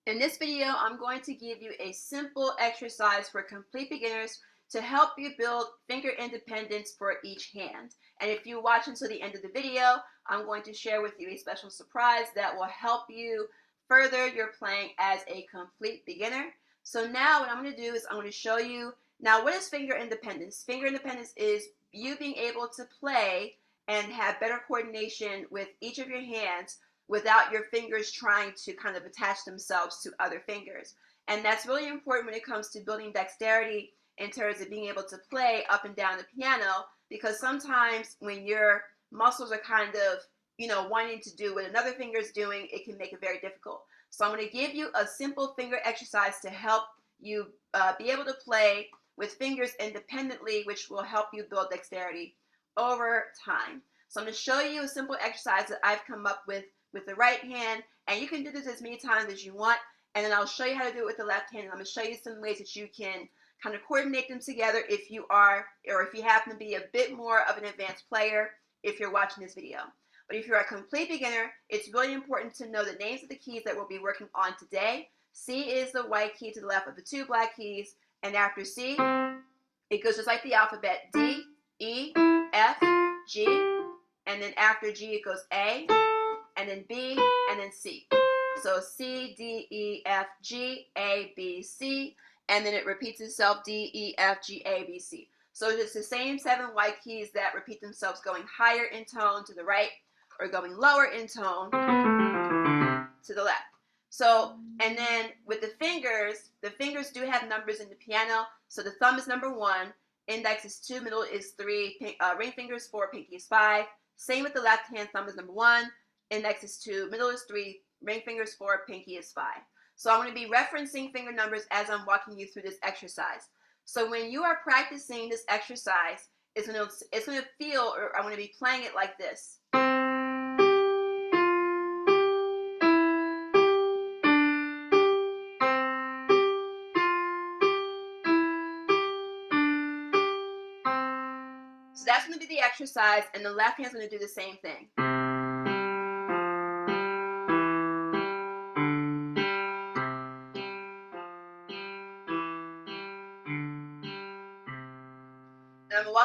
In this video, I'm going to give you a simple exercise for complete beginners to help you build finger independence for each hand. And if you watch until the end of the video, I'm going to share with you a special surprise that will help you further your playing as a complete beginner. So now what I'm going to do is I'm going to show you, now what is finger independence? Finger independence is you being able to play and have better coordination with each of your hands without your fingers trying to kind of attach themselves to other fingers. And that's really important when it comes to building dexterity in terms of being able to play up and down the piano, because sometimes when your muscles are kind of, wanting to do what another finger is doing, it can make it very difficult. So I'm going to give you a simple finger exercise to help you be able to play with fingers independently, which will help you build dexterity over time. So I'm going to show you a simple exercise that I've come up with the right hand, and you can do this as many times as you want, and then I'll show you how to do it with the left hand, and I'm going to show you some ways that you can kind of coordinate them together if you are, or if you happen to be a bit more of an advanced player if you're watching this video. But if you're a complete beginner, it's really important to know the names of the keys that we'll be working on today. C is the white key to the left of the two black keys, and after C, it goes just like the alphabet: D, E, F, G, and then after G it goes A, and then B, and then C. So C, D, E, F, G, A, B, C, and then it repeats itself: D, E, F, G, A, B, C. So it's the same 7 white keys that repeat themselves going higher in tone to the right or going lower in tone to the left. So, and then with the fingers do have numbers in the piano. So the thumb is number 1, index is 2, middle is 3, ring finger is 4, pinky is 5. Same with the left hand, thumb is number 1, index is 2, middle is 3, ring finger is 4, pinky is 5. So I'm going to be referencing finger numbers as I'm walking you through this exercise. So when you are practicing this exercise, it's going to feel, or I'm going to be playing it like this. So that's going to be the exercise, and the left hand's going to do the same thing. And I'm going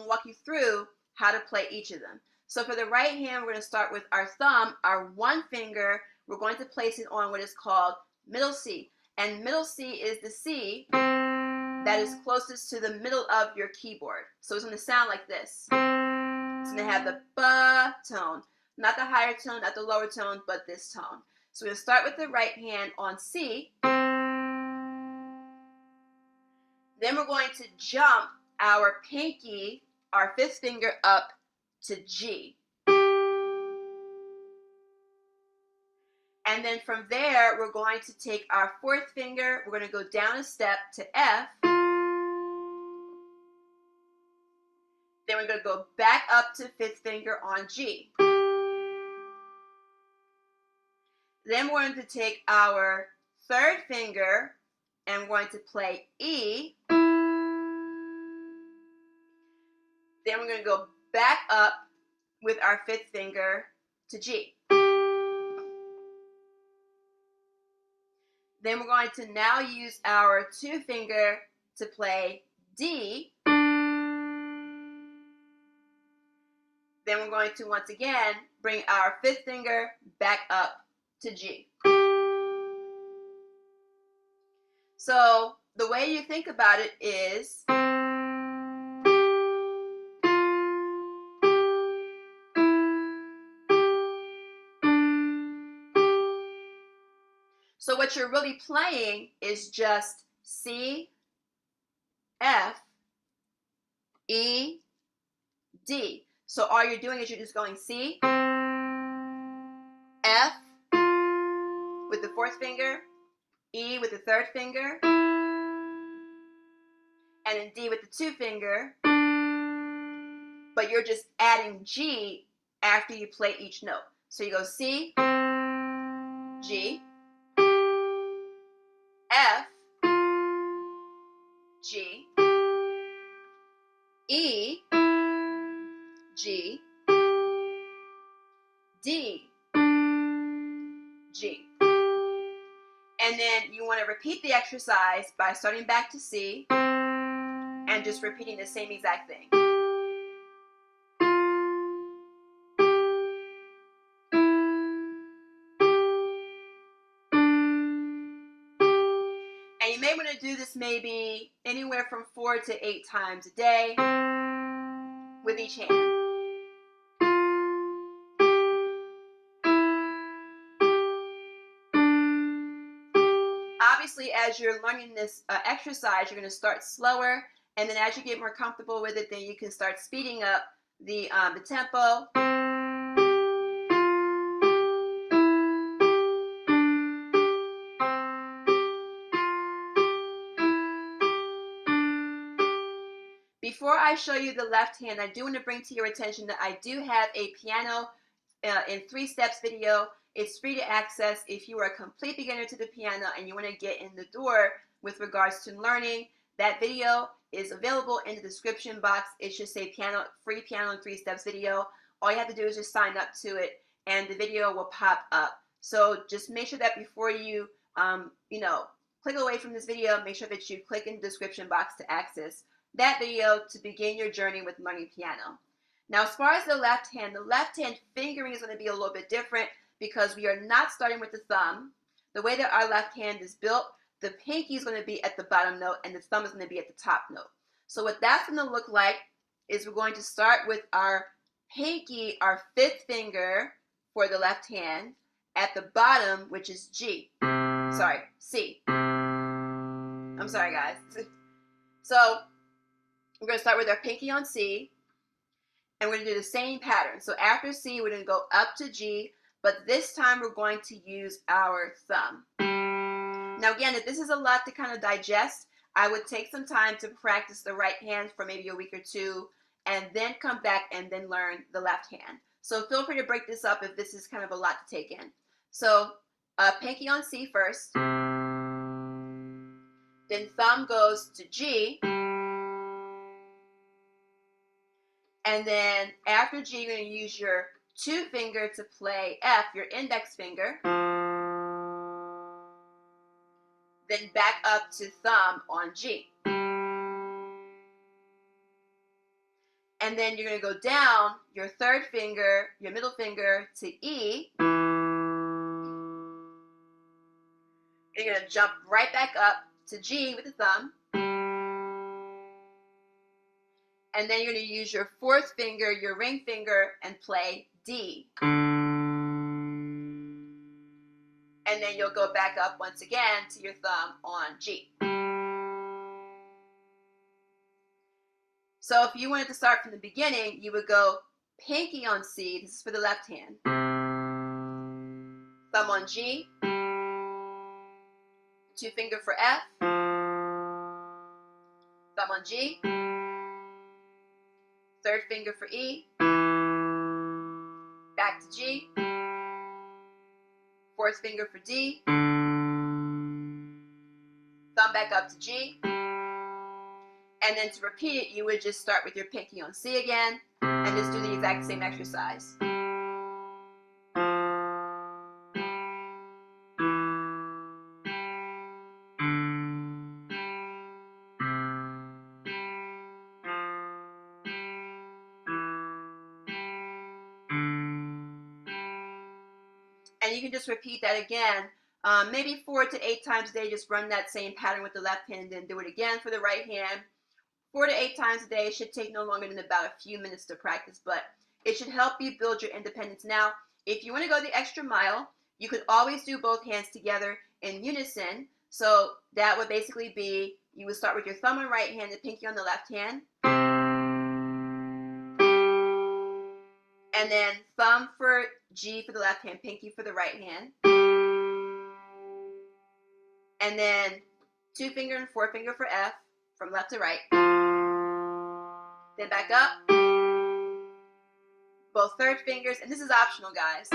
to walk you through how to play each of them. So for the right hand, we're going to start with our thumb, our one finger. We're going to place it on what is called middle C. And middle C is the C that is closest to the middle of your keyboard. So it's going to sound like this. It's going to have the ba tone, not the higher tone, not the lower tone, but this tone. So we're going to start with the right hand on C. Then we're going to jump our pinky, our 5th finger, up to G. And then from there, we're going to take our 4th finger, we're going to go down a step to F. Then we're going to go back up to 5th finger on G. Then we're going to take our 3rd finger and we're going to play E. Then we're going to go back up with our 5th finger to G. Then we're going to now use our 2 finger to play D. Then we're going to once again bring our 5th finger back up to G. So the way you think about it is, so what you're really playing is just C, F, E, D. So all you're doing is you're just going C, F with the 4th finger, E with the 3rd finger, and then D with the 2 finger, but you're just adding G after you play each note. So you go C, G, F, G, E, G, D, G. And then you want to repeat the exercise by starting back to C and just repeating the same exact thing. And you may want to do this maybe anywhere from 4 to 8 times a day with each hand. Obviously, as you're learning this exercise, you're going to start slower, and then as you get more comfortable with it, then you can start speeding up the tempo. Before I show you the left hand, I do want to bring to your attention that I do have a piano in 3 steps video. It's free to access if you are a complete beginner to the piano and you want to get in the door with regards to learning. That video is available in the description box. It should say free piano in 3 steps video. All you have to do is just sign up to it and the video will pop up. So just make sure that before you click away from this video, make sure that you click in the description box to access that video to begin your journey with learning piano. Now, as far as the left hand fingering is going to be a little bit different because we are not starting with the thumb. The way that our left hand is built, the pinky is going to be at the bottom note and the thumb is going to be at the top note. So what that's going to look like is we're going to start with our pinky, our 5th finger for the left hand at the bottom, which is C. I'm sorry, guys. So we're going to start with our pinky on C, and we're going to do the same pattern. So after C, we're going to go up to G, but this time we're going to use our thumb. Now again, if this is a lot to kind of digest, I would take some time to practice the right hand for maybe a week or 2, and then come back and then learn the left hand. So feel free to break this up if this is kind of a lot to take in. So pinky on C first, then thumb goes to G, and then after G, you're going to use your 2 finger to play F, your index finger. Then back up to thumb on G. And then you're going to go down your 3rd finger, your middle finger, to E. And you're going to jump right back up to G with the thumb. And then you're going to use your 4th finger, your ring finger, and play D. And then you'll go back up once again to your thumb on G. So if you wanted to start from the beginning, you would go pinky on C, this is for the left hand, thumb on G, 2 finger for F, thumb on G, 3rd finger for E, back to G, 4th finger for D, thumb back up to G, and then to repeat it, you would just start with your pinky on C again, and just do the exact same exercise. And you can just repeat that again, maybe 4 to 8 times a day. Just run that same pattern with the left hand and then do it again for the right hand. 4 to 8 times a day. It should take no longer than about a few minutes to practice, but it should help you build your independence. Now, if you want to go the extra mile, you could always do both hands together in unison. So that would basically be, you would start with your thumb on right hand and pinky on the left hand. And then thumb for G for the left hand, pinky for the right hand. And then 2 finger and 4 finger for F from left to right. Then back up. Both 3rd fingers, and this is optional, guys.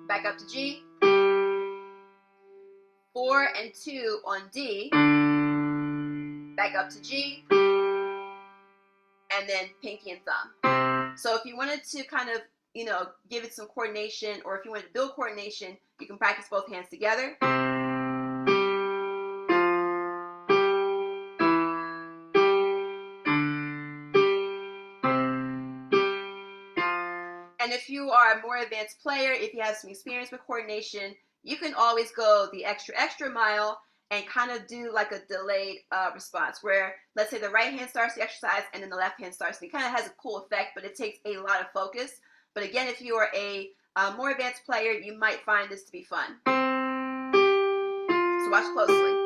Back up to G. 4 and 2 on D. Back up to G. And then pinky and thumb. So if you wanted to kind of give it some coordination, or if you want to build coordination, you can practice both hands together. And if you are a more advanced player, if you have some experience with coordination, you can always go the extra mile and kind of do like a delayed response, where let's say the right hand starts the exercise and then the left hand starts. It kind of has a cool effect, but it takes a lot of focus. But again, if you are a more advanced player, you might find this to be fun. So watch closely.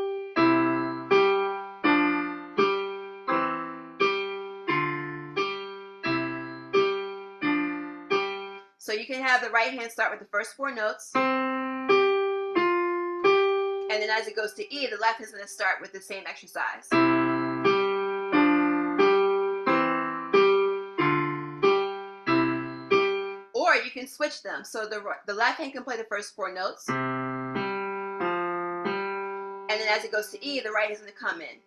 So you can have the right hand start with the first 4 notes. And then as it goes to E, the left is going to start with the same exercise. Or you can switch them. So the left hand can play the first 4 notes. And then as it goes to E, the right is going to come in.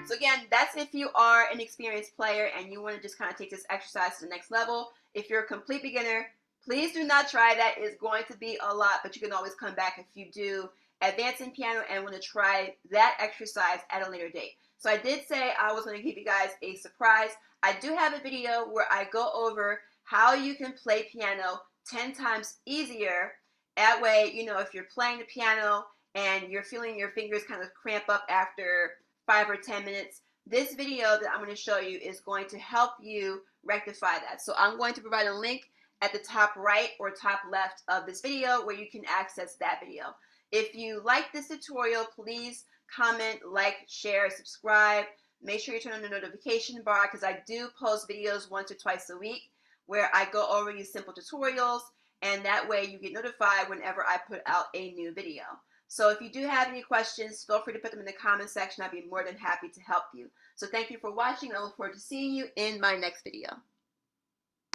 So again, that's if you are an experienced player and you want to just kind of take this exercise to the next level. If you're a complete beginner, please do not try that. It's going to be a lot, but you can always come back if you do advance in piano and want to try that exercise at a later date. So I did say I was going to give you guys a surprise. I do have a video where I go over how you can play piano 10 times easier. That way, if you're playing the piano and you're feeling your fingers kind of cramp up after 5 or 10 minutes, this video that I'm going to show you is going to help you rectify that. So I'm going to provide a link at the top right or top left of this video where you can access that video. If you like this tutorial, please comment, like, share, subscribe. Make sure you turn on the notification bar, because I do post videos once or twice a week where I go over these simple tutorials, and that way you get notified whenever I put out a new video. So if you do have any questions, feel free to put them in the comment section. I'd be more than happy to help you. So thank you for watching. I look forward to seeing you in my next video.